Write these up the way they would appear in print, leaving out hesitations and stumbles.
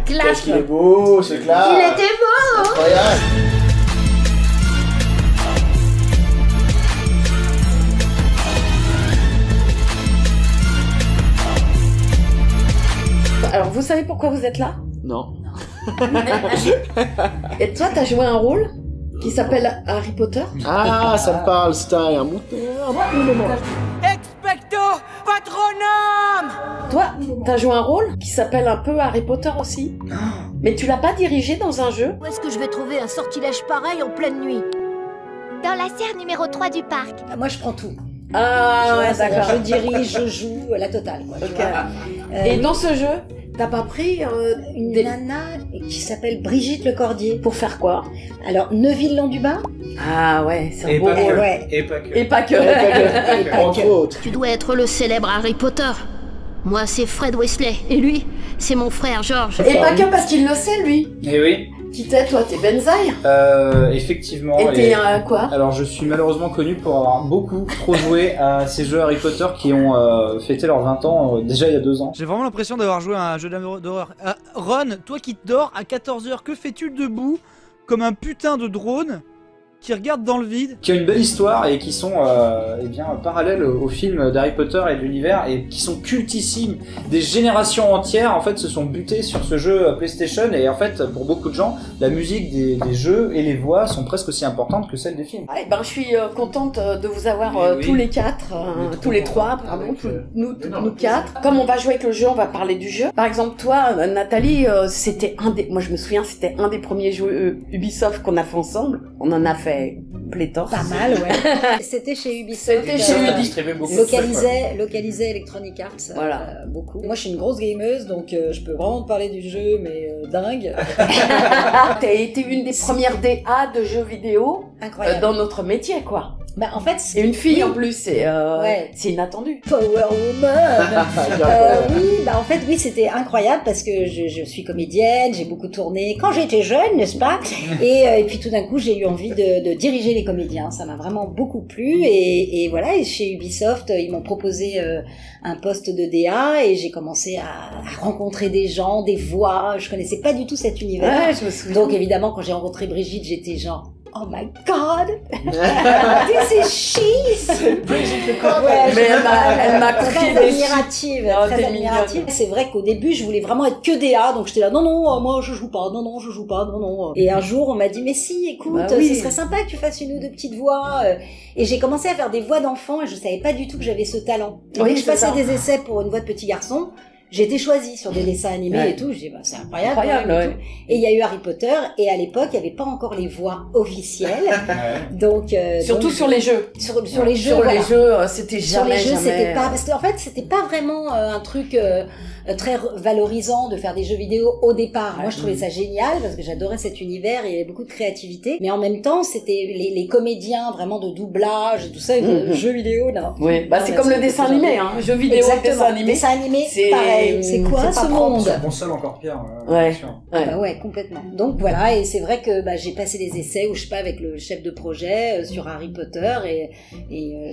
Clash. Qu'est-ce qu'il est beau, c'est clair. Il était beau. Incroyable. Alors, vous savez pourquoi vous êtes là? Non. Et toi, t'as joué un rôle qui s'appelle Harry Potter? Ah, ça me parle, c'est un moment. Expecto Patronum. Toi, t'as joué un rôle qui s'appelle un peu Harry Potter aussi? Mais tu l'as pas dirigé dans un jeu? Où est-ce que je vais trouver un sortilège pareil en pleine nuit? Dans la serre numéro 3 du parc. Moi, je prends tout. Ah, ouais, C'est-à-dire, d'accord. je dirige, je joue, la totale. Quoi, tu Ok. vois. Et Oui, dans ce jeu, t'as pas pris une des... nana qui s'appelle Brigitte Lecordier. pour faire quoi? Alors, Neuville-Landubin. Ah ouais, c'est un Et beau pas rôle. que. Ouais. Et pas que. Et pas que. Entre autres. Tu dois être le célèbre Harry Potter. Moi, c'est Fred Weasley. Et lui, c'est mon frère George. Et pas que parce qu'il le sait, lui. Et oui, Qui t'es, toi? T'es Benzaï. effectivement. Et t'es quoi? Alors je suis malheureusement connu pour avoir beaucoup trop joué à ces jeux Harry Potter qui ont fêté leurs 20 ans déjà il y a 2 ans. J'ai vraiment l'impression d'avoir joué à un jeu d'horreur. Ron, toi qui dors à 14h, que fais-tu debout comme un putain de drone qui regarde dans le vide? Qui ont une belle histoire et qui sont eh bien parallèles au film d'Harry Potter et de l'univers et qui sont cultissimes. Des générations entières en fait se sont butées sur ce jeu PlayStation et en fait pour beaucoup de gens la musique des jeux et les voix sont presque aussi importantes que celles des films. Eh ben, je suis contente de vous avoir Oui. tous les quatre, tous les trois, pardon, nous quatre. Comme on va jouer avec le jeu, on va parler du jeu. Par exemple, toi, Nathalie, c'était moi je me souviens, c'était un des premiers jeux Ubisoft qu'on a fait ensemble. On en a fait pléthore. Pas mal, ouais. C'était chez Ubisoft. C'était chez Ubisoft. Distribué beaucoup de trucs, ouais. Localisé Electronic Arts. Voilà. Beaucoup. Moi, je suis une grosse gameuse, donc je peux vraiment te parler du jeu, mais dingue. T'as été une des premières DA de jeux vidéo Incroyable. dans notre métier, quoi. Bah, en fait, Et une fille oui. en plus, c'est Ouais. c'est inattendu. Power Woman. Oui, bah en fait oui c'était incroyable parce que je suis comédienne, j'ai beaucoup tourné quand j'étais jeune, n'est-ce pas? Et puis tout d'un coup j'ai eu envie de diriger les comédiens, ça m'a vraiment beaucoup plu et voilà, et chez Ubisoft ils m'ont proposé un poste de DA et j'ai commencé à rencontrer des gens, des voix, je connaissais pas du tout cet univers. Ouais, je me souviens. Donc évidemment quand j'ai rencontré Brigitte j'étais genre oh my god, this is she. Brigitte Lecordier. Ouais, Mais elle m'a très confié des admirative, Oh, très t'es admirative. mignonne. C'est vrai qu'au début, je voulais vraiment être que DA, donc j'étais là, non, moi je joue pas, non, je joue pas, non. Et un jour, on m'a dit, mais si, écoute, Bah oui. ce serait sympa que tu fasses une ou deux petites voix. Et j'ai commencé à faire des voix d'enfants et je savais pas du tout que j'avais ce talent. Et Oui, dès que je c'est passais ça. des essais pour une voix de petit garçon, j'ai été choisie sur des dessins animés Ouais. et tout. J'ai dit, bah, c'est incroyable. Incroyable, quand même, et ouais. tout. Et il y a eu Harry Potter, et à l'époque, il n'y avait pas encore les voix officielles. Donc, Surtout donc, sur les jeux. sur les jeux, Sur voilà. les jeux, c'était Sur jamais, les jeux, jamais. c'était pas parce qu'en fait, c'était pas vraiment un truc très valorisant de faire des jeux vidéo au départ. Moi, je trouvais ça génial parce que j'adorais cet univers, il y avait beaucoup de créativité, mais en même temps, c'était les comédiens vraiment de doublage et tout ça, et le jeu vidéo, non. Oui, bah Non, c'est mais comme le c'est dessin beaucoup animé, hein. Jeux vidéo, dessin Exactement. animé. Dessin animé, c'est- pareil. C'est quoi c'est ce pas propre, monde? Sur console encore pire. Ouais. bien sûr. Ouais. Bah ouais, complètement. Donc voilà, et c'est vrai que j'ai passé des essais où je sais pas avec le chef de projet sur Harry Potter et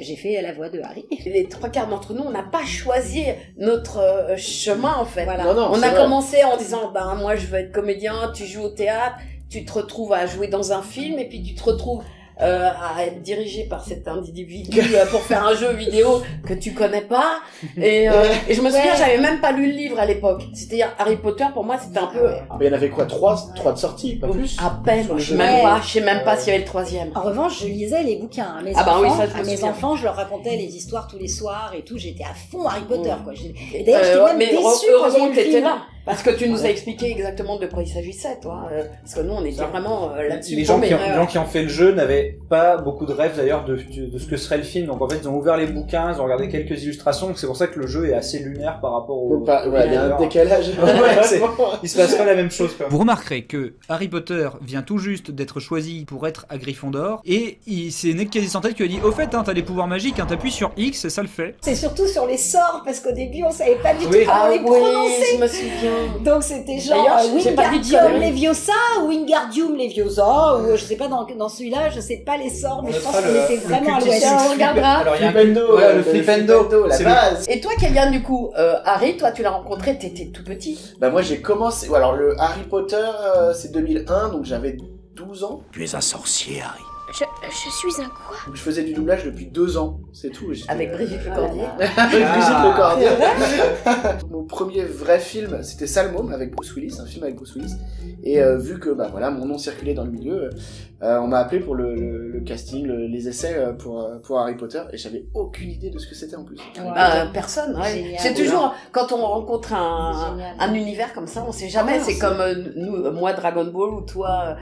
j'ai fait la voix de Harry. Les trois quarts d'entre nous, on n'a pas choisi notre chemin en fait. Voilà. Non, On c'est a vrai. commencé en disant, ben moi je veux être comédien, tu joues au théâtre, tu te retrouves à jouer dans un film et puis tu te retrouves à être dirigé par cet individu pour faire un jeu vidéo que tu connais pas. Et je me souviens, Ouais. j'avais même pas lu le livre à l'époque. C'est-à-dire Harry Potter pour moi c'était un peu Mais il y en avait quoi, 3 de sorties, pas plus. à peine. Sur le Je sais jeu. même Ouais. pas, je sais même pas s'il y avait le troisième. En revanche, je lisais les bouquins à mes Ah bah oui, enfants. ça, je me À mes souviens. enfants, je leur racontais les histoires tous les soirs et tout. J'étais à fond Harry Potter, Ouais. quoi. Et d'ailleurs, j'étais même mais déçue quand il y a heureusement eu que le t'étais film. là. Parce que tu nous as expliqué exactement de quoi il s'agissait, toi. Parce que nous, on était Ça. vraiment là-dessus. Les gens, tombés. les gens qui ont fait le jeu n'avaient pas beaucoup de rêves d'ailleurs de ce que serait le film. Donc en fait, ils ont ouvert les bouquins, ils ont regardé quelques illustrations. Donc c'est pour ça que le jeu est assez lunaire par rapport au. Ouais, il y a un décalage. Ouais, il se passe pas la même chose. Quoi. Vous remarquerez que Harry Potter vient tout juste d'être choisi pour être à Gryffondor et c'est Nick Cadisantel qui lui a dit au fait t'as des pouvoirs magiques, t'appuies sur X et ça le fait. C'est surtout sur les sorts, parce qu'au début, on savait pas du tout Oui. comment Ah les oui, prononcer. je me souviens. Donc c'était genre D'ailleurs, j'ai pas dit de Wingardium conneries. Leviosa ou Wingardium Leviosa ou je sais pas dans celui-là, je sais pas les sorts, mais je pense qu'on était vraiment à l'ouest. On regardera. Alors, il y a un- Flipendo, Voilà, le Flipendo, la c'est base. Et toi, Kélian, du coup, Harry, toi, tu l'as rencontré, t'étais tout petit. Bah moi j'ai commencé, alors le Harry Potter c'est 2001, donc j'avais 12 ans. Tu es un sorcier, Harry. Je suis un quoi? Donc je faisais du doublage depuis 2 ans, c'est tout. J'étais, Avec Brigitte Lecordier. Avec Brigitte Lecordier. Mon premier vrai film, c'était Salmon avec Bruce Willis, un film avec Bruce Willis. Et vu que bah voilà, mon nom circulait dans le milieu, on m'a appelé pour le casting, les essais pour Harry Potter, et j'avais aucune idée de ce que c'était en plus. Personne, ouais. Génial. C'est toujours, quand on rencontre Génial. un univers comme ça, on sait jamais. Ah, c'est c'est- comme nous, moi Dragon Ball ou toi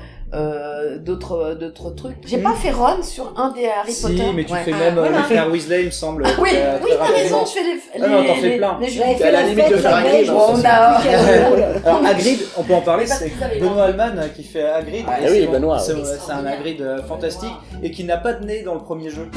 d'autres trucs. J'ai pas fait Ron sur un des Harry Si, Potter. mais tu Ouais. fais même voilà. le frère Weasley, il me semble. Ah oui, très oui, t'as rapidement. raison, je fais les. Ah non, t'en fais plein. les J'avais jeux. fait À la la limite fête de faire la Hagrid, veille, je on me a- souviens plus quel rôle. Alors Hagrid, on peut en parler, Mais parce c'est que vous avez Benoît Alman qui fait Hagrid. Ah et oui, c'est- Benoît, C'est ouais. c'est un Hagrid fantastique et qui n'a pas de nez dans le premier jeu.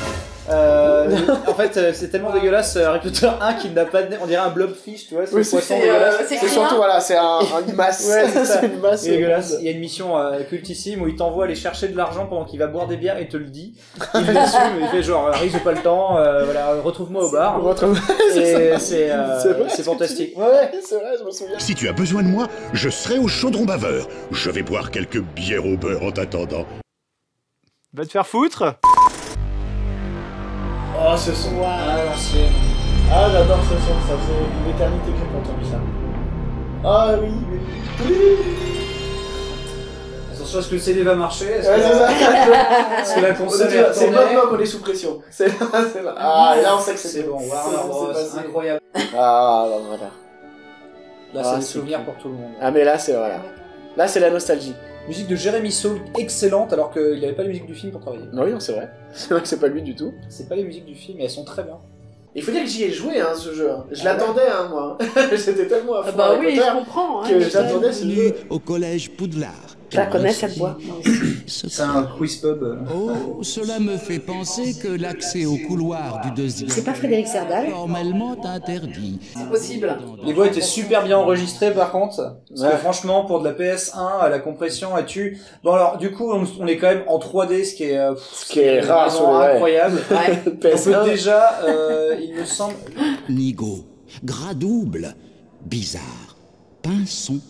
En fait, c'est tellement dégueulasse Harry Potter 1 qu'il n'a pas de nez. On dirait un blobfish, tu vois, c'est Oui, un poisson c'est, dégueulasse. c'est C'est surtout voilà, c'est une masse. Ouais, c'est ça. c'est une masse. C'est dégueulasse. Il y a une mission cultissime où il t'envoie aller chercher de l'argent pendant qu'il va boire des bières et te le dit. Il le suit, mais il fait genre Harry, j'ai pas le temps, voilà, retrouve-moi au bar. On retrouve- Et C'est vrai, c'est fantastique. Ouais, c'est vrai, je me souviens. Si tu as besoin de moi, je serai au chaudron baveur. Je vais boire quelques bières au beurre en t'attendant. Va te faire foutre. Oh, ce son. Ah, l'ancienne. Ah, j'adore ce son, ça faisait une éternité que j'ai pas entendu ça. Ah oui, oui. Attention, est-ce que le CD va marcher? Ouais, c'est ça. Est-ce que la console est C'est retournée? maintenant qu'on est sous pression. C'est là, c'est là. Ah, et là on sait que C'est bon, Warner Bros, c'est passé. incroyable. Ah, bah voilà. Là, Ah, c'est des c'est souvenirs cool. pour tout le monde. Ah, mais là, c'est voilà. Là, c'est la nostalgie. Musique de Jérémy Saul, excellente, alors qu'il n'avait pas les musiques du film pour travailler. Non, oui, non, c'est vrai. C'est vrai que c'est pas lui du tout. C'est pas les musiques du film, mais elles sont très bien. Il faut dire que j'y ai joué, hein, ce jeu. Je Ah l'attendais, hein, moi. J'étais tellement à fond Bah Harry oui, Potter je comprends. Hein, que j'attendais ce jeu. Au collège Poudlard. Je la connais cette voix. C'est un quiz pub. Oh, cela me fait penser que l'accès au couloir du deuxième C'est pas Frédéric Serdal? est formellement interdit. C'est possible. Les voix étaient super bien enregistrées par contre. Parce Ouais. que franchement, pour de la PS1, la compression a tu. Bon alors, du coup, on est quand même en 3D, ce qui est, rare vraiment sur le- ouais. incroyable. Ouais. On peut PS1. déjà, il me semble, Nigo, gras double, bizarre, pinson,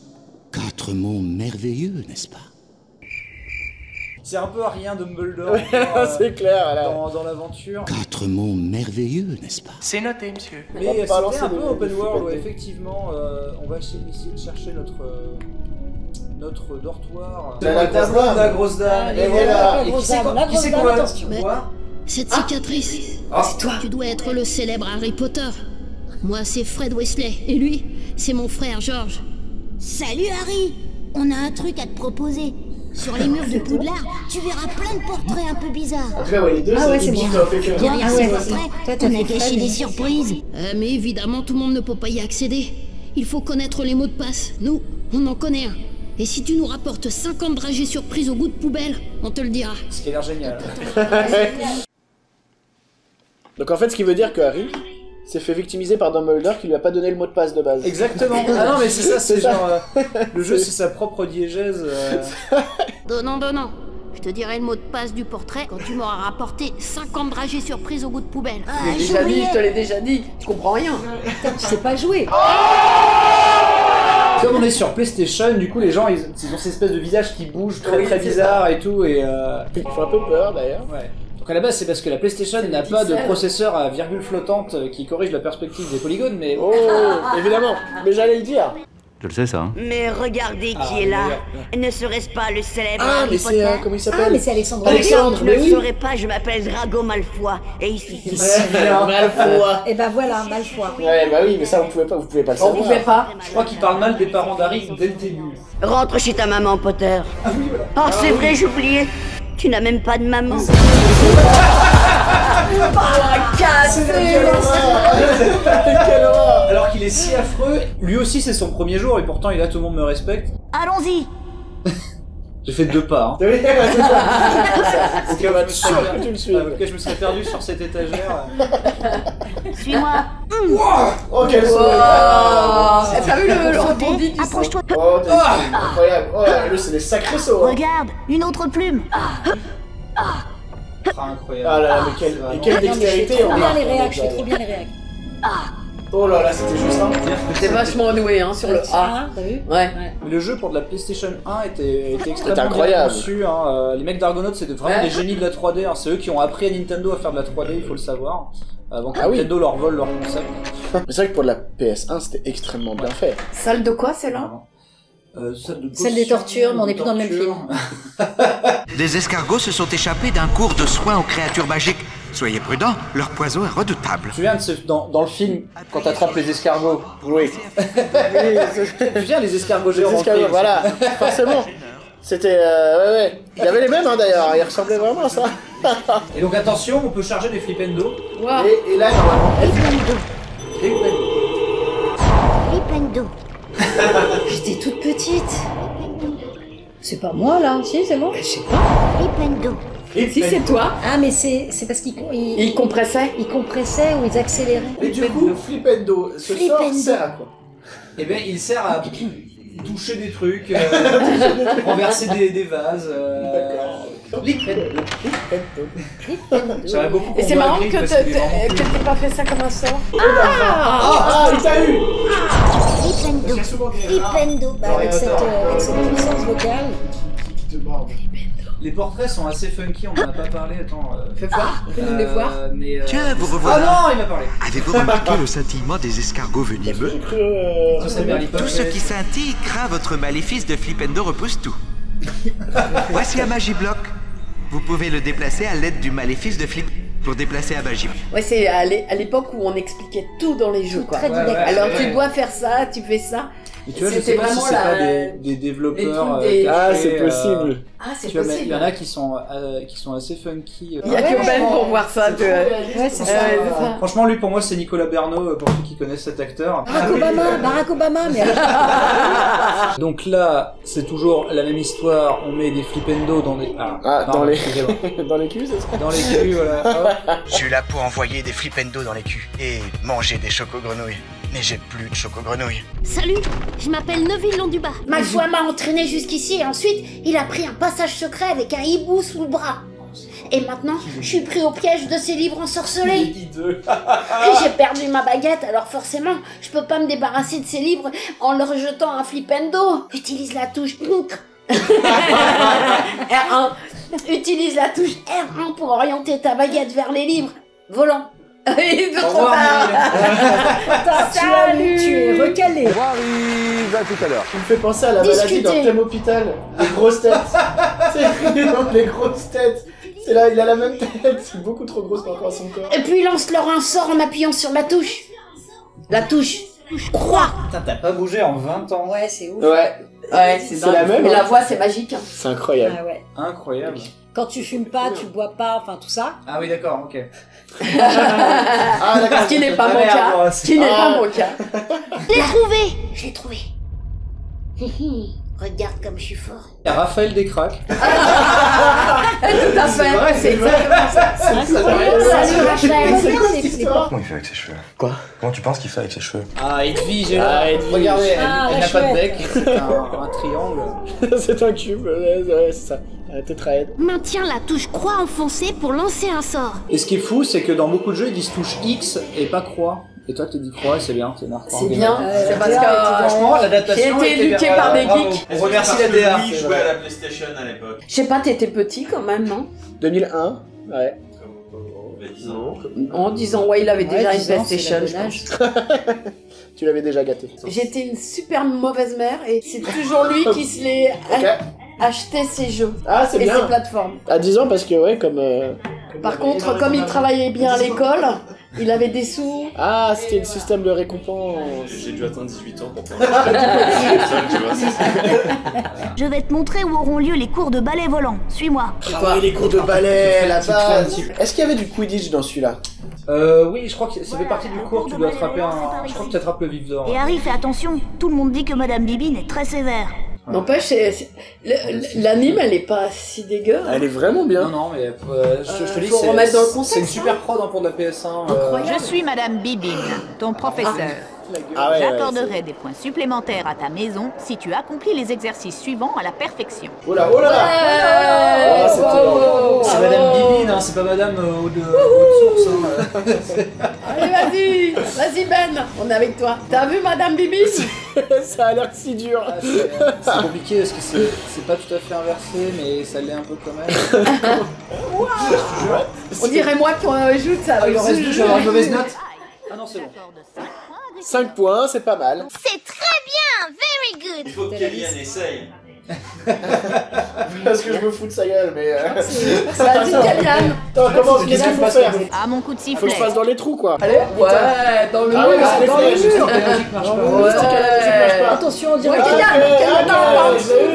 4 mots merveilleux, n'est-ce pas? c'est un peu à rien de Dumbledore C'est clair, là. dans l'aventure. 4 mots merveilleux, n'est-ce pas? C'est noté, monsieur. Mais On va pas c'était lancer un peu le- open le world, ouais, flipper. effectivement, on va essayer de chercher notre dortoir. La Le tableau grosse de la dame. grosse dame. Et Et voilà. voilà. La Et grosse qui c'est dame, qu'on la grosse dame, va attention. voir? Cette cicatrice, C'est toi. tu dois être le célèbre Harry Potter. Moi, c'est Fred Weasley. Et lui, c'est mon frère George. Salut Harry! On a un truc à te proposer. Sur les murs de Poudlard, tu verras plein de portraits un peu bizarres. En tout cas, ouais, les deux, Ah ouais, c'est c'est bien. bien. Derrière Ah ces ouais, portraits, toi, t'as on fait a caché Fred, des mais- surprises. Mais évidemment, tout le monde ne peut pas y accéder. Il faut connaître les mots de passe. Nous, on en connaît un. Et si tu nous rapportes 50 dragées surprises au goût de poubelle, on te le dira. Ce qui a l'air génial. Donc en fait, ce qui veut dire que Harry s'est fait victimiser par Dumbledore qui lui a pas donné le mot de passe de base. Exactement. Ah non, mais c'est ça, c'est C'est ça. genre. Le jeu, c'est sa propre diégèse. Donnant. Je te dirai le mot de passe du portrait quand tu m'auras rapporté 50 dragées surprises au goût de poubelle. Ah, Je l'ai déjà dit, je te l'ai déjà dit. Tu comprends rien. Tu sais pas jouer. Comme on est sur PlayStation, du coup, les gens, ils ont ces espèces de visages qui bougent très Oui, très c'est bizarres et tout. Et Il faut un peu peur d'ailleurs. ouais. Donc à la base, c'est parce que la PlayStation C'est n'a des pas de pixels. processeur à virgule flottante qui corrige la perspective des polygones, mais Oh, évidemment. Mais j'allais le dire. Je le sais ça. Hein. Mais regardez Ah, qui est là. d'ailleurs. Ne serait-ce pas le célèbre Ah, Harry mais c'est Potter? comment il Ah, s'appelle mais c'est Alexandre. Alexandre, Je mais ne oui. saurais pas, je m'appelle Drago Malfoy. Et ici, Malfoy. Et ben voilà, Malfoy. Ouais, bah oui, mais ça vous pouvez pas le On savoir. pouvait pas. je crois qu'il parle mal des parents d'Harry dès le début. rentre chez ta maman, Potter. Oh, c'est vrai, j'oubliais. Tu n'as même pas de maman. Quelle horreur. Alors qu'il est si affreux, lui aussi c'est son premier jour et pourtant il a tout le monde me respecte. Allons-y. J'ai fait 2 pas. Hein. Oui, c'est ça. Au cas où je me serais sûr perdu- que tu le suis. au cas où je me serais perdu sur cette étagère. Suis-moi. Oh, quel saut. T'as vu le rebondi du son? Approche-toi. Oh, t'es incroyable. Oh, lui, c'est des sacrés sauts. Hein. Regarde, une autre plume. Ah, incroyable. Ah là là, mais quelle Non, mais je dextérité. fais trop on bien a- les réacs, je fais trop bien les réacs. Oh là là, c'était juste un. T'es vachement doué hein, sur le A. Ah, t'as vu? Ouais. Mais le jeu pour de la PlayStation 1 était extrêmement bien incroyable. conçu. Hein. Les mecs d'Argonaut, c'était vraiment des génies de la 3D. Hein. C'est eux qui ont appris à Nintendo à faire de la 3D, il faut le savoir. Avant que Ah oui. Nintendo leur vole leur concept. Mais c'est vrai que pour de la PS1, c'était extrêmement bien fait. Salle de quoi celle-là? Celle des tortures, mais on n'est plus dans le même film. Des escargots se sont échappés d'un cours de soins aux créatures magiques. Soyez prudents, leur poison est redoutable. Tu te souviens dans le film, quand t'attrapes les escargots? Oui. Tu te souviens les escargots géants? Les escargots, voilà, forcément. C'était. Ouais. Il y avait les mêmes hein, d'ailleurs, ils ressemblaient vraiment à ça. Et donc attention, on peut charger des flipendo. Wow. Et là, normalement. Flipendo. J'étais toute petite. C'est pas moi là, si c'est moi. Je sais pas. Flipendo. Si c'est toi. Ah mais c'est parce qu'ils Il compressait. ils compressaient ou ils accéléraient. Et du coup, Flipendo, ce sort Flipendo. sert à quoi? Eh ben, il sert à toucher des trucs, renverser des vases. J'aurais beaucoup. Et c'est marrant que t'aies pas fait ça comme un sort. Ah, il t'a eu. Flipendo. Flipendo. Bah, avec cette puissance vocale. Les portraits sont assez funky, on en a pas parlé. Attends. Fais voir. Fais-nous les voir. Mais, Tiens, vous Ah revoilà. non, il m'a parlé. Avez-vous remarqué le scintillement des escargots venimeux? Ça, c'est Berly Tout ce qui scintille craint votre maléfice de Flipendo repousse tout. Voici un Magiblock. Vous pouvez le déplacer à l'aide du maléfice de Flip pour déplacer un Magiblock. Ouais, c'est à l'époque où on expliquait tout dans les jeux, quoi. Très direct. Alors tu dois faire ça, tu fais ça. Mais tu vois, je C'était sais pas si vraiment c'est pas la- des développeurs. les trucs des- Ah, cachés, c'est possible. Ah, c'est Tu vois, mais possible. il y en a qui sont assez funky. Il y a que Ben pour voir ça. tu vois. Ouais, c'est ça. Ouais, c'est ça. Franchement, lui pour moi c'est Nicolas Bernaud, pour ceux qui connaissent cet acteur. Barack Obama, mais Donc là, c'est toujours la même histoire, on met des flipendo dans des... Dans les... excusez-moi. dans les culs, c'est ça? Dans les culs, voilà. Hop. Je suis là pour envoyer des Flipendo dans les culs et manger des chocos-grenouilles. Mais j'ai plus de chocos-grenouilles. Salut, je m'appelle Neville Londuba. Ma foi m'a entraîné jusqu'ici et ensuite, il a pris un passage secret avec un hibou sous le bras. Et maintenant, je suis pris au piège de ces livres ensorcelés. Et j'ai perdu ma baguette, alors forcément, je peux pas me débarrasser de ces livres en leur jetant un flipendo. Utilise la touche R1. Utilise la touche R1 pour orienter ta baguette vers les livres. Volant. Il est Au trop revoir, tard. tu es recalé. À tout à l'heure. Il me fait penser à la maladie Discuter. dans Thème Hôpital. Les grosses têtes. C'est donc les grosses têtes. C'est là, il a la même tête. C'est beaucoup trop grosse par rapport à son corps. Et puis lance-leur un sort en appuyant sur la touche. La touche. Croix. Putain, t'as pas bougé en 20 ans. Ouais, c'est ouf. Ouais. Ouais, c'est C'est la même. Mais hein. la voix, c'est magique. Hein. C'est incroyable. Ah ouais. Incroyable. Quand tu fumes pas, tu bois pas, enfin tout ça. Ah oui, d'accord, ok. Ah, d'accord. Ce qui n'est pas Ah, mon merde, cas. moi, Ce qui n'est pas mon cas. Je l'ai trouvé. Je l'ai trouvé. Regarde comme je suis fort. Il y a Raphaël Descraques. Tout à fait. vrai, C'est exactement ça. Salut Rachel. C'est quoi cette histoire? Comment il fait avec ses cheveux? Quoi? Comment tu penses qu'il fait avec ses cheveux? Ah, Edwige, j'ai Ah, Edwige. Regardez, elle, Ah, elle la n'a pas de chouette. bec, c'est un triangle. C'est un cube. Ouais, c'est ça. Un tétraède. Maintiens la touche croix enfoncée pour lancer un sort. Et ce qui est fou, c'est que dans beaucoup de jeux, ils disent touche X et pas croix. Et toi, tu dis croix et c'est bien, c'est marquant. C'est bien. C'est parce Franchement, que l'adaptation j'ai été éduqué par des geeks. On remercie la DA. Oui, je jouais à la PlayStation à l'époque. Je sais pas, t'étais petit quand même, non? 2001. Ouais. Il y a 10 ans. En 10 ans, ouais, il avait déjà une 10 ans, c'est PlayStation, le je bon pense. Tu l'avais déjà gâté. J'étais une super mauvaise mère et c'est toujours lui qui se les Ok. achetait ses jeux Ah, c'est et ses bien. plateformes. À 10 ans, parce que, ouais, comme. Par contre, comme il travaillait bien à l'école, il avait des sous. Ah, c'était le système de récompense. J'ai dû atteindre 18 ans pour pouvoir acheter tu vois, c'est ça. Je vais te montrer où auront lieu les cours de ballet volant. Suis-moi. Ah oui, les cours de ballet, la base. Est-ce qu'il y avait du Quidditch dans celui-là? Oui, je crois que ça fait partie du cours, tu dois attraper un... Je crois que tu attrapes le vif d'or. Et Harry, fais attention. Tout le monde dit que Madame Bibine est très sévère. N'empêche, l'anime, elle est pas si dégueu. Hein. Elle est vraiment bien. Non, mais je te dis, faut remettre dans le contexte. c'est une super prod hein, pour de la PS1. Je suis Madame Bibine, ton professeur. Ah ouais, J'accorderai des points supplémentaires à ta maison si tu accomplis les exercices suivants à la perfection. Oh là là. C'est Madame Bibine, hein, c'est pas Madame Haute Source. Allez, vas-y Ben, on est avec toi. T'as vu Madame Bibine? Ça a l'air si dur. C'est compliqué parce que c'est pas tout à fait inversé, mais ça l'est un peu quand même. On dirait moi qui ajoute ça. Il en reste 2, je vais avoir une mauvaise note. Ah non, c'est bon. 5 points, c'est pas mal. C'est très bien, very good. Il faut que Kellyanne essaye. Parce que je me fous de sa gueule, mais. Vas-y, Kellyanne. Attends, comment qu'est-ce qu'il faut faire? À mon coup de Faut sifflet. que je passe dans les trous, quoi. Allez, ouais, dans le mur. Dans le mur. Attention, on dirait Kellyanne,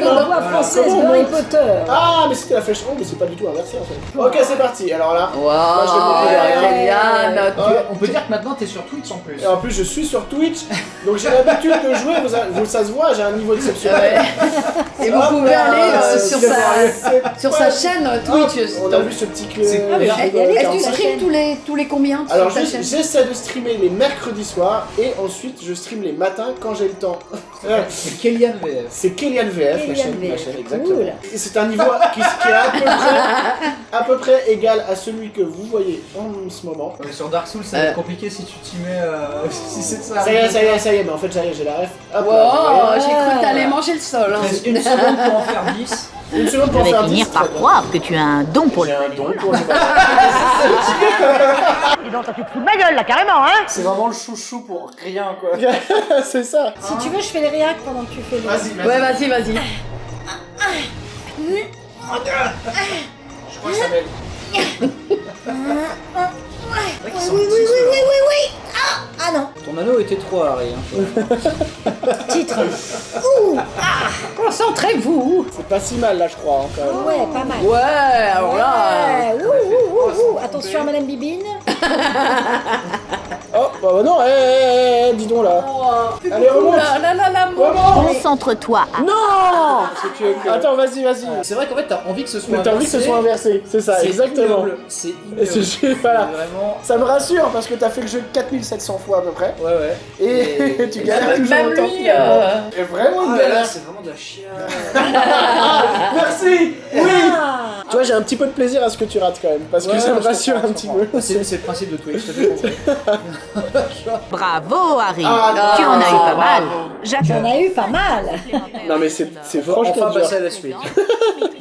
dans la voix française de Harry Potter. Ah, mais c'était la flèche ronde, mais c'est pas du tout inversé en fait. Ok, c'est parti. Alors là, moi je Waouh, vais Kellyanne. On peut dire que maintenant t'es sur Twitch en plus. Et en plus, je suis sur Twitch, donc j'ai l'habitude de jouer. Ça se voit, j'ai un niveau exceptionnel. Et vous pouvez aller sur sa chaîne Twitch. On a vu ce petit clip. Est-ce que tu streams tous les combien Alors sur ta chaîne? j'essaie de streamer les mercredis soirs et ensuite je stream les matins quand j'ai le temps. C'est Kellyanne VF. C'est Kellyanne VF, la chaîne, VF. exactement. Cool. Et c'est un niveau qui est à peu près égal à celui que vous voyez en ce moment. Sur Dark Souls, ça va être compliqué si tu t'y mets. Si c'est ça. Ça y est, mais en fait j'ai la ref. Hop, Wow, là, j'ai cru que t'allais manger le sol. Hein. Une seconde pour en faire 10. Une seconde Je pour vais faire 10. finir par croire que tu as un don pour le J'ai un don pour le Dis donc, toi, tu te fous de ma gueule là, carrément, hein? C'est vraiment le chouchou pour rien quoi. C'est ça. Si tu veux, je fais les réacs pendant que tu fais les... Vas-y. Ouais, vas-y. Je crois que ça m'aide. Oui. Ah non. Ton anneau était trop Harry. Hein, Titre. Concentrez-vous. C'est pas si mal là, je crois. Hein, quand même. Ouais, pas mal. Ouais, alors là. Ouais, Attention à Madame Bibine. Oh, bah non, dis donc là. Allez, remonte. Concentre-toi. Non. Attends, vas-y. C'est vrai qu'en fait t'as envie que ce soit Mais t'as envie que ce soit inversé, c'est ça, exactement. C'est voilà. vraiment. Ça me rassure parce que t'as fait le jeu 4700 fois à peu près. Ouais. Et tu galères toujours Même autant. lui. Et vraiment une galère. C'est vraiment de la chiale. Merci. Oui. Tu vois, j'ai un petit peu de plaisir à ce que tu rates quand même parce que ça me rassure un petit peu. C'est le principe de Twitch, je te fais compris. Bravo, Harry. Ah, tu en as eu pas mal. J'en ai eu pas mal. Non mais c'est franchement Enfin dur. passer à la suite.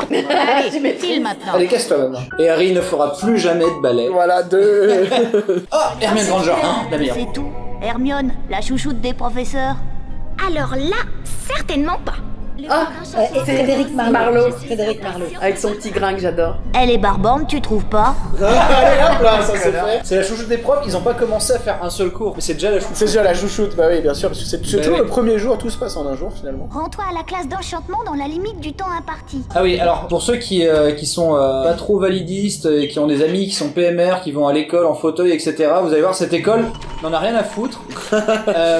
Allez, file maintenant. Allez, casse-toi maintenant. Et Harry ne fera plus jamais de ballet. Voilà, deux. Oh, Hermione Granger, la meilleure. C'est tout. Hermione, la chouchoute des professeurs. Alors là, certainement pas. Ah, Et Frédéric Marlowe. Frédéric Marlowe. avec son petit grain que j'adore. Elle est barbante, tu trouves pas? Allez hop là, ça c'est fait. C'est la chouchoute des profs, ils ont pas commencé à faire un seul cours, mais c'est déjà la chouchoute. C'est déjà la chouchoute, bah oui, bien sûr, parce que c'est toujours oui. le premier jour, tout se passe en un jour finalement. Rends-toi à la classe d'enchantement dans la limite du temps imparti. Ah oui, alors pour ceux qui sont pas trop validistes et qui ont des amis qui sont PMR, qui vont à l'école en fauteuil, etc., vous allez voir, cette école n'en a rien à foutre.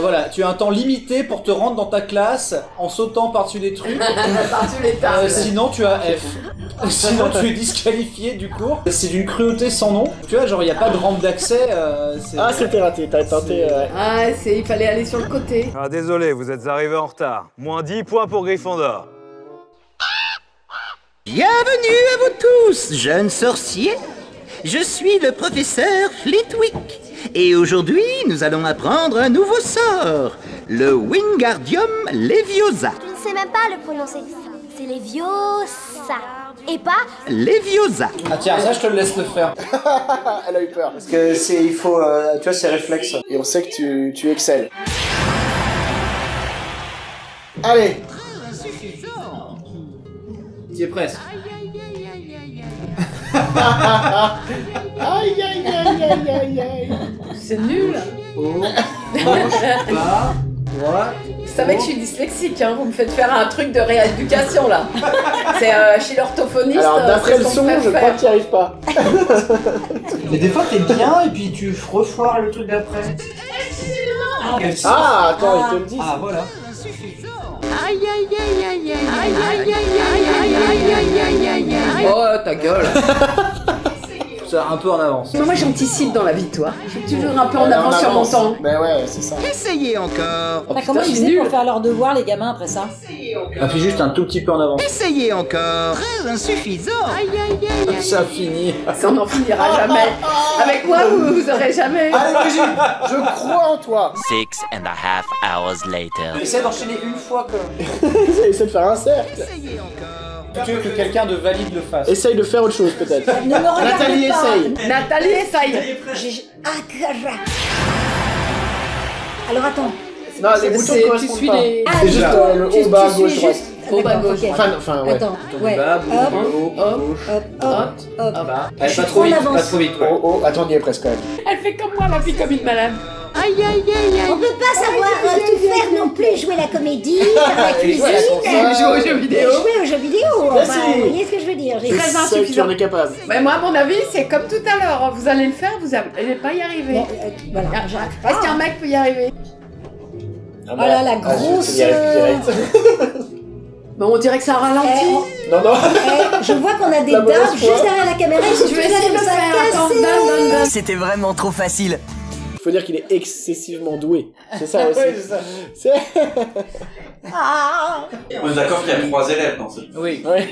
Voilà, tu as un temps limité pour te rendre dans ta classe en sautant par-dessus des trucs. Par-dessus les tables. Sinon tu as F. Sinon tu es disqualifié du cours. C'est d'une cruauté sans nom. Tu vois, genre il n'y a pas de rampe d'accès. Ah, c'était raté, t'as tenté. Ah, il fallait aller sur le côté. Ah désolé, vous êtes arrivé en retard. Moins 10 points pour Gryffondor. Bienvenue à vous tous, jeunes sorciers. Je suis le professeur Flitwick. Et aujourd'hui, nous allons apprendre un nouveau sort, le Wingardium Leviosa. Je ne sais même pas le prononcer. C'est Leviosa. Et pas Leviosa. Ah tiens, ça je te le laisse le faire. Elle a eu peur. Parce que il faut, tu vois, c'est réflexe. Et on sait que tu excelles. Allez. Tu es presque. Aïe aïe aïe aïe aïe aïe. C'est nul. Vous savez que je suis dyslexique, hein. Vous me faites faire un truc de rééducation là. C'est chez l'orthophoniste. Alors d'après le c'est ce son, qu'on je fait crois faire. que tu n'y arrives pas. Mais des fois t'es bien et puis tu refoires le truc d'après. Ah, attends, il te le dit. Ah voilà. Aïe aïe aïe aïe Oh, ta gueule. Ça, un peu en avance. Mais moi, j'anticipe dans la vie de toi. Je suis toujours un peu en avance sur mon temps. Mais ouais, c'est ça. Essayez encore. Bah, comment ils faisaient pour faire leurs devoirs, les gamins, après ça? On fait juste un tout petit peu en avance. Essayez encore. Très insuffisant. Ça finit. Ça n'en finira jamais. Avec moi, vous aurez jamais. Allez, Brigitte, je crois en toi. 6.5 hours later. Essaie d'enchaîner une fois quand même. Essaye de faire un cercle. Essayez encore. Tu veux que quelqu'un de valide le fasse. Essaye de faire autre chose, peut-être. Ne me regardez Nathalie, pas. essaye. Nathalie, essaye. Alors attends. Non, les boutons Tu correspondent suis pas. les... C'est juste le haut, bas, gauche, droite. Au bas gauche. Enfin, ouais. Attends, ouais. Bas, Hop, haut, gauche, hop. bas. Je suis Pas trop trop vite, en avance. pas trop vite. Ouais. Oh, attends, on y est presque quand même. Elle fait comme moi, la fille comme une malade. On peut pas savoir tout faire non plus, jouer la comédie, faire la cuisine, Jouer aux jeux vidéo. jouer aux jeux vidéo. Enfin, si. vous voyez ce que je veux dire. Très C'est ça que tu insuffisant. en es capable. Mais moi, à mon avis, c'est comme tout à l'heure. Vous allez le faire, vous n'allez pas y arriver. Bon, voilà. Est-ce qu'un mec peut y arriver? Ah, Oh là, la grosse. je vais y arriver direct. Mais on dirait que ça ralentit. Non, non. Je vois qu'on a des La mauvaise dames foi. juste derrière la caméra. Ils sont Je vais tous là essayer de comme le ça, faire. Attends, cassés. donne. C'était vraiment trop facile. Faut dire qu'il est excessivement doué. C'est ça aussi. Ouais, c'est ça. On est d'accord qu'il y a 3 élèves dans cette... Oui. Ouais,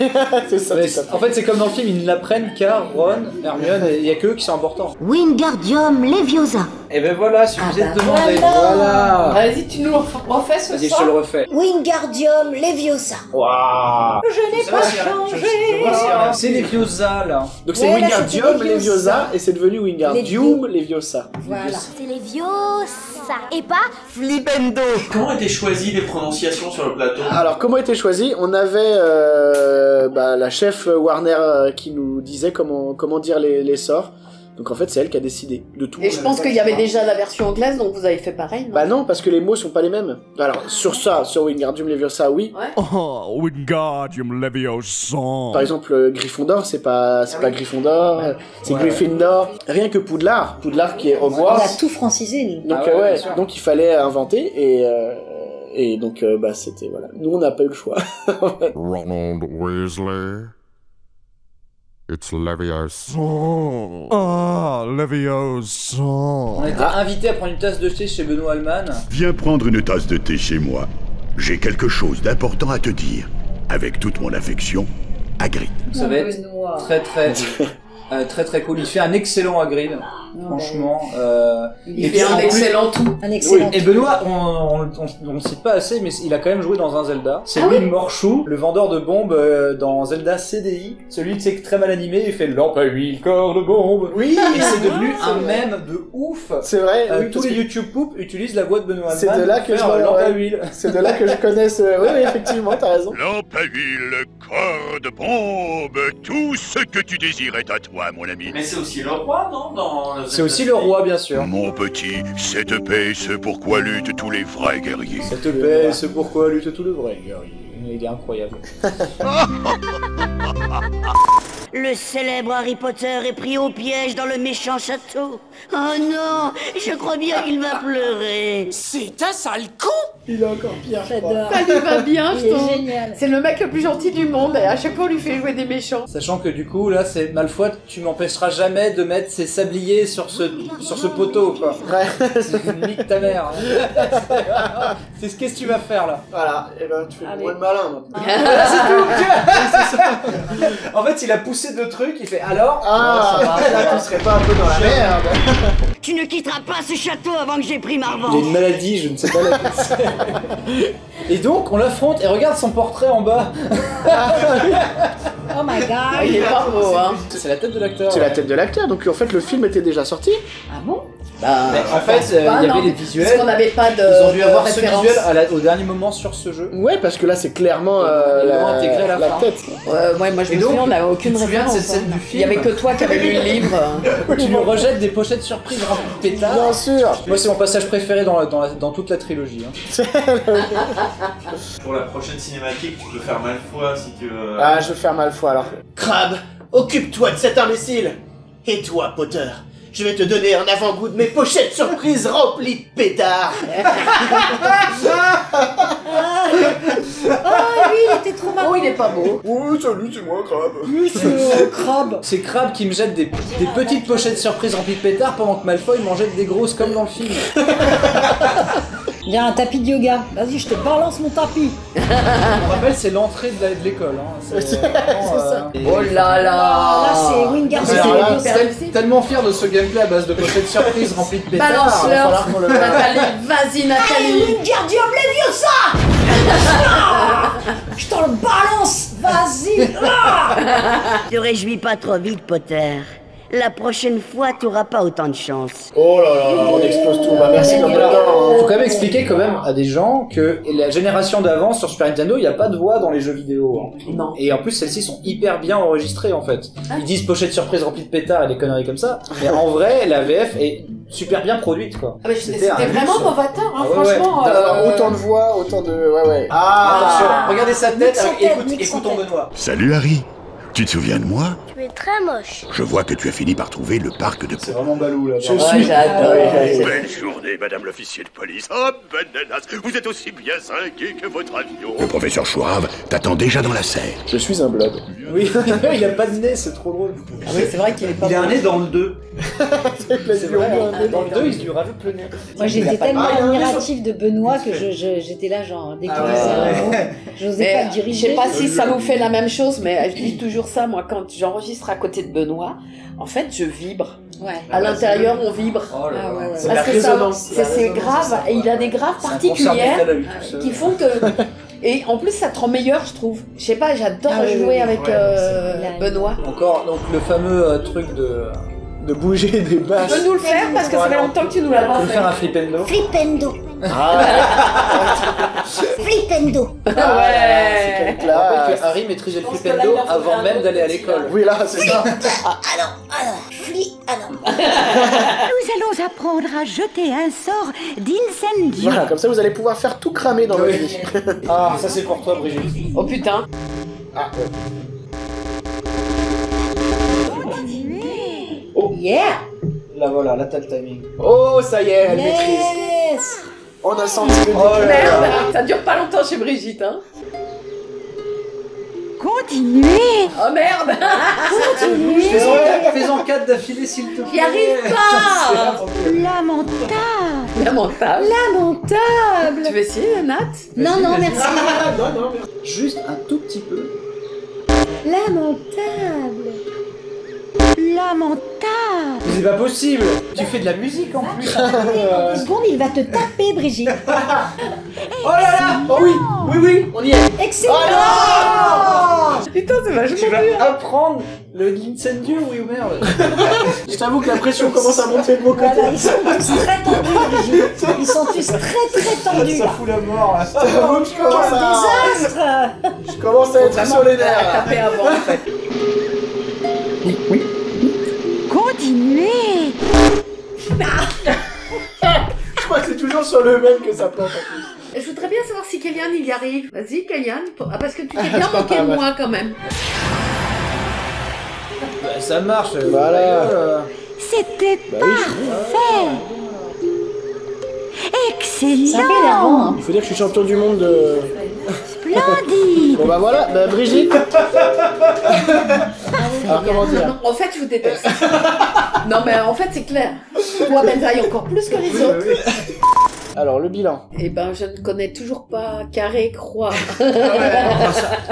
c'est ça. Mais tout à fait. en fait, c'est comme dans le film, ils ne l'apprennent qu'à Ron, Hermione, et il y a qu'eux qui sont importants. Wingardium Leviosa. Et ben voilà, suffisait de demander. Voilà. Vas-y, tu nous le refais ce Vas-y, je soir. te le refais. Wingardium Leviosa. Waouh. Je n'ai pas changé. C'est les Viosa là. Donc c'est Ouais, là, Wingardium c'était Leviosa. Leviosa et c'est devenu Wingardium Leviosa. Voilà. C'est Leviosa. Et pas Flipendo. Comment étaient choisies les prononciations sur le plateau? Alors comment était choisi? On avait la chef Warner qui nous disait comment dire les sorts. Donc en fait c'est elle qui a décidé de tout. Et je pense qu'il y avait déjà la version anglaise, donc vous avez fait pareil, non? Bah non, parce que les mots sont pas les mêmes. Alors sur Wingardium Leviosa, oui. Ouais. Oh, Wingardium Leviosa. Par exemple, Gryffondor, c'est pas Gryffondor, c'est Gryffindor. Rien que Poudlard qui est On Hogwarts. a tout francisé, nous. Donc Ah ouais, ouais, bien sûr. donc il fallait inventer et donc bah c'était voilà. Nous on n'a pas eu le choix. Ronald Weasley. It's Leviosa. Ah, Leviosa. On a été invités à prendre une tasse de thé chez Benoît Alman. Viens prendre une tasse de thé chez moi. J'ai quelque chose d'important à te dire. Avec toute mon affection, Hagrid. Ça va être très cool. Il fait un excellent Hagrid. Franchement. Il fait un excellent tout. Un excellent. Et Benoît, on le cite pas assez, mais il a quand même joué dans un Zelda. C'est lui Morchou, le vendeur de bombes dans Zelda CDI. Celui qui est très mal animé, il fait lampe à 8 corps de bombe. Oui. Et c'est devenu un mème de ouf. C'est vrai. Oui, tous parce les que YouTube poop utilisent la voix de Benoît c'est Alman de là pour que faire je lampe à ouais. huile. C'est de là que je connais ce. Oui, effectivement, t'as raison. Lampe à huile, corps de bombe, tout ce que tu désires est à toi, mon ami. Mais c'est aussi le roi, non? C'est aussi le roi, bien sûr. Mon petit, cette paix, c'est pourquoi luttent tous les vrais guerriers. Cette paix, c'est pourquoi lutte tout le vrai guerrier. Il est incroyable. Le célèbre Harry Potter est pris au piège dans le méchant château. Oh non, je crois bien qu'il va pleurer. C'est un sale con. Il est encore pire. J'adore. Ça lui va bien, je Il est trouve. génial. C'est le mec le plus gentil du monde et à chaque fois on lui fait jouer des méchants. Sachant que du coup, là, c'est Malfoy, tu m'empêcheras jamais de mettre ses sabliers sur ce poteau, quoi. Ouais. Nique ta mère. C'est ce qu'est-ce que tu vas faire, là. Voilà. Et ben tu fais moins de malin maintenant. Voilà, c'est tout. En fait, il a poussé deux trucs, il fait alors. Ah, ça va, là tu serais pas un peu dans la merde. Tu ne quitteras pas ce château avant que j'ai pris ma Il a revanche. une maladie, je ne sais pas laquelle c'est. Et donc, on l'affronte et regarde son portrait en bas. Oh my god. Il est pas beau, hein. C'est la tête de l'acteur. C'est la tête de l'acteur. Donc en fait le film était déjà sorti. Ah bon? Mais en fait, il y avait les visuels. Parce qu'on n'avait pas de. Ils ont dû avoir ce référence. visuel au dernier moment sur ce jeu. Ouais, parce que là c'est clairement Ils l'ont intégré à la fin. tête. Ouais, moi je Et me donc, souviens, on n'avait tu aucune te souviens de référence. cette scène hein. du Il y avait film que toi qui avais lu le livre. Où tu lui rejettes des pochettes surprises remplies de pétards. Bien sûr. Moi, c'est mon passage préféré dans toute la trilogie. Hein. Pour la prochaine cinématique, tu peux faire Malfoy si tu veux. Ah, je vais faire Malfoy alors. Crabbe, occupe-toi de cet imbécile. Et toi, Potter, je vais te donner un avant-goût de mes pochettes surprises remplies de pétards. Oh, lui, il est c'est trop marrant. Oh, il est pas beau. Oui, salut, c'est moi, Crabe. Oui, c'est Crabe. C'est Crabbe qui me jette des petites pochettes surprises remplies de pétards pendant que Malfoy m'en jette des grosses comme dans le film. Il y a un tapis de yoga. Vas-y, je te balance mon tapis. On rappelle, c'est l'entrée de l'école. Hein. C'est vraiment, ça. Oh là là. Là, c'est Wingardium. Tellement fier de ce gameplay à base de pochettes surprises remplies de pétards. Balance-leur. Nathalie, vas-y Nathalie. Hey, Wingardium Leviosa. Je t'en le balance. Vas-y. Te réjouis pas trop vite, Potter. La prochaine fois, t'auras pas autant de chance. Oh là là, on explose tout. Bah, merci comme Faut quand même expliquer quand même à des gens que la génération d'avant sur Super Nintendo, il n'y a pas de voix dans les jeux vidéo. Hein. Non. Et en plus, celles-ci sont hyper bien enregistrées en fait. Ils disent pochette surprise remplie de pétards et des conneries comme ça. Mais en vrai, la VF est super bien produite quoi. Ah, mais c'était vraiment novateur, hein, ouais, franchement. Ouais. Autant de voix, autant de. Ouais. Attention, regardez sa tête, écoutons Benoît. Salut Harry. Tu te souviens de moi? Tu es très moche. Je vois que tu as fini par trouver le parc de... C'est vraiment Balou là. Belle journée, madame l'officier de police. Oh, bananas, vous êtes aussi bien cinglé que votre avion. Le professeur Chouarave t'attend déjà dans la serre. Je suis un blob. Oui, il a pas de nez, c'est trop drôle. Ah oui, c'est vrai qu'il est pas. Il a un nez dans le 2. C'est vrai, dans le 2, il lui rajoute le nez. Moi, j'étais tellement admiratif de Benoît que j'étais là, genre, dès qu'il disait un mot, j'osais pas le diriger. Je sais pas si ça vous fait la même chose, mais je dis toujours ça, moi, quand j'enregistre à côté de Benoît, en fait, je vibre. Ouais. À l'intérieur, on vibre. Oh là là. C'est Parce la que résonance. c'est grave, et il a des graves particulières qui font que... Et en plus, ça te rend meilleur, je trouve. Je sais pas, j'adore jouer avec Benoît. Encore, donc, le fameux truc de bouger des basses. Tu peux nous le faire, parce que ça fait longtemps que tu nous l'as pas Tu peux fait. faire un flipendo. Flipendo. Flipendo. Ouais. Je rappelle que Harry maîtrisait le flipendo avant même d'aller à l'école. Oui, là, c'est ça. Nous allons apprendre à jeter un sort d'incendio. Voilà, comme ça vous allez pouvoir faire tout cramer dans votre vie. Ah, ça c'est pour toi, Brigitte. Oh putain. Ah, Oh yeah. Là voilà, là t'as le timing. Oh, ça y est, elle maîtrise. Yes. On a senti le Merde, ça dure pas longtemps chez Brigitte, hein. Continuez. Oh merde. Continuez. Fais-en 4 d'affilée s'il te plaît. J'y arrive pas. Lamentable. Lamentable. Lamentable. Tu veux essayer, Nat? Non, non, merci. Non. Juste un tout petit peu. Lamentable. Lamentable. Mais c'est pas possible. Tu fais de la musique en plus. Une seconde, il va te taper, Brigitte. Oh là là. Oh oui, on y est. Excellent. Putain, c'est vachement Tu dur. vas apprendre le l'incendio, oui ou merde. Je t'avoue que la pression commence à monter de mon côté. Voilà, ils sont tous très tendus, Brigitte. Ils sont tous très tendus. Ça fout la mort là. J'avoue que je commence Quel désastre. Je commence à être sur les nerfs. Taper avant, en fait. Continuez. Je crois que c'est toujours sur le même que ça plante en plus. Je voudrais bien savoir si Kélian il y arrive. Vas-y, Kélian. Ah, parce que tu t'es bien moqué de moi quand même. Bah, ça marche. Voilà. C'était parfait. C'est un peu énervant, Excellent. hein. Il faut dire que je suis champion du monde de... Splendide. Bon bah voilà, bah Brigitte. Alors comment dire? Non, en fait, je vous déteste. Non, mais en fait, c'est clair. Toi, Benzaï, encore plus que les autres. Alors le bilan. Eh ben, je ne connais toujours pas carré, croix.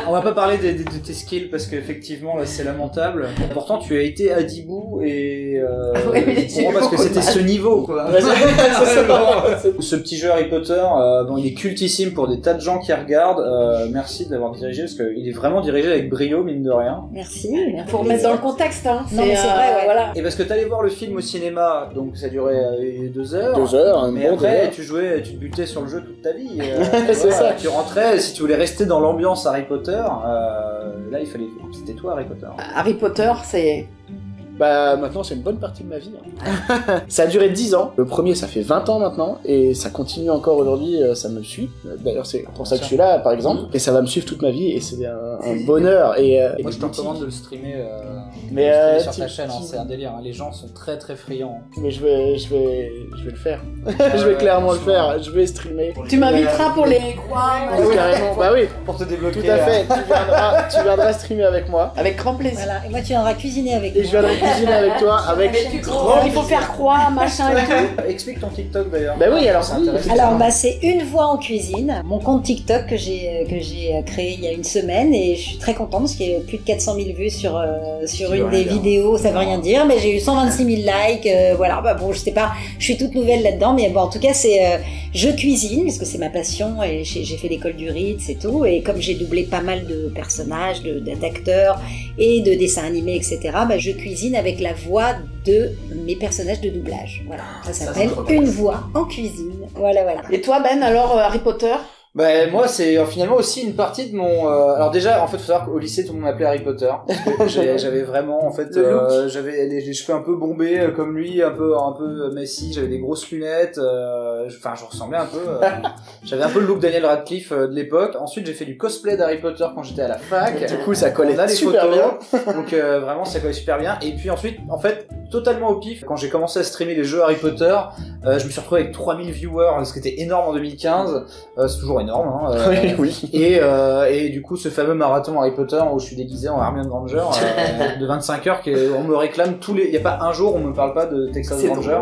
On va pas parler de tes skills parce qu'effectivement là c'est lamentable. Pourtant tu as été à Dibou et Ouais, mais c'est bon, parce que c'était ce niveau quoi. Ce petit jeu Harry Potter, bon, il est cultissime pour des tas de gens qui regardent. Merci de l'avoir dirigé parce qu'il est vraiment dirigé avec brio mine de rien. Merci. Faut remettre dans le contexte, hein. Non, mais c'est vrai, ouais. Voilà. Et parce que t'allais voir le film au cinéma, donc ça durait 2 heures. 2 heures, un Mais bon 2 après, heures. tu te butais sur le jeu toute ta vie. C'est ça. Tu rentrais, si tu voulais rester dans l'ambiance Harry Potter, là il fallait. C'était toi Harry Potter. Harry Potter, c'est Bah maintenant c'est une bonne partie de ma vie. Ça a duré 10 ans. Le premier ça fait 20 ans maintenant et ça continue encore aujourd'hui, ça me suit. D'ailleurs c'est pour ça que je suis là par exemple. Et ça va me suivre toute ma vie et c'est un bonheur. Moi je te recommande de le streamer, sur ta chaîne, c'est un délire. Les gens sont très très friands. Mais je vais le faire. Je vais clairement le faire. Je vais streamer. Tu m'inviteras pour les croix. Carrément. Bah oui. Pour te débloquer. Tout à fait. Tu viendras streamer avec moi. Avec grand plaisir. Voilà. Et moi tu viendras cuisiner avec moi. Et je viendrai cuisiner avec toi. Avec il faut faire croix, machin et tout. Explique ton TikTok d'ailleurs. Bah oui, alors c'est une voix en cuisine. Mon compte TikTok que j'ai créé il y a une semaine et je suis très contente parce qu'il y a plus de 400 000 vues sur une des vidéos. Ça veut rien dire, mais j'ai eu 126 000 likes. Voilà, bah bon, je sais pas, je suis toute nouvelle là-dedans, mais bon, en tout cas, c'est je cuisine parce que c'est ma passion et j'ai fait l'école du Ritz et tout. Et comme j'ai doublé pas mal de personnages, d'acteurs et de dessins animés, etc., bah, je cuisine avec la voix de mes personnages de doublage. Voilà, ça s'appelle Une voix en cuisine. Voilà. Et toi, Ben, alors Harry Potter? Bah moi c'est finalement aussi une partie de mon alors déjà en fait faut savoir qu'au lycée tout le monde m'appelait Harry Potter parce que j'avais vraiment en fait j'avais les cheveux un peu bombés comme lui, un peu Messi, j'avais des grosses lunettes, enfin je ressemblais un peu j'avais un peu le look Daniel Radcliffe de l'époque. Ensuite j'ai fait du cosplay d'Harry Potter quand j'étais à la fac. Du coup ça collait super bien. Donc vraiment ça collait super bien. Et puis ensuite en fait totalement au pif quand j'ai commencé à streamer les jeux Harry Potter, je me suis retrouvé avec 3000 viewers, ce qui était énorme en 2015. C'est toujours énorme hein, oui. Et du coup ce fameux marathon Harry Potter où je suis déguisé en Hermione Granger de 25 heures on me réclame il y a pas un jour où on me parle pas de Texas Ranger,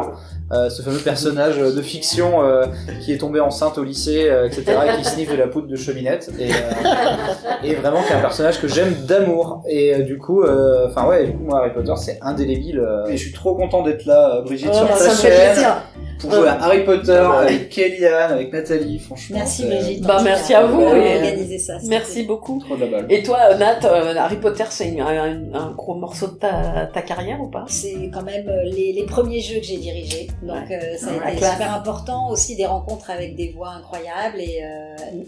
ce fameux personnage de fiction qui est tombé enceinte au lycée etc et qui sniffe de la poudre de cheminette et vraiment qui est un personnage que j'aime d'amour et du coup moi Harry Potter c'est indélébile et je suis trop content d'être là Brigitte sur ta chaîne pour jouer à Harry Potter avec Kellyanne, avec Nathalie, franchement. Merci Brigitte. Bah merci à vous. Organiser ça. Merci beaucoup. Trop de la balle. Et toi Nat, Harry Potter c'est un gros morceau de ta carrière ou pas? C'est quand même les premiers jeux que j'ai dirigés. Donc ça a été super important. Aussi des rencontres avec des voix incroyables et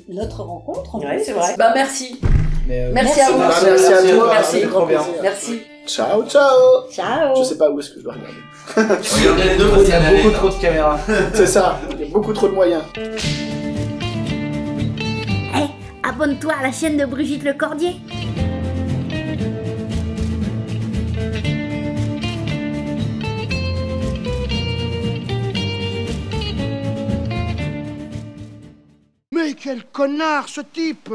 notre rencontre. Ouais, c'est vrai. Bah merci. Merci à vous. Merci à toi. Merci. Trop bien. Merci. Ciao. Ciao. Je sais pas où est-ce que je dois regarder. Regardez les deux parce qu'il y a beaucoup trop de caméras. C'est ça, il y a beaucoup trop de moyens. Hey, abonne-toi à la chaîne de Brigitte Lecordier. Mais quel connard ce type!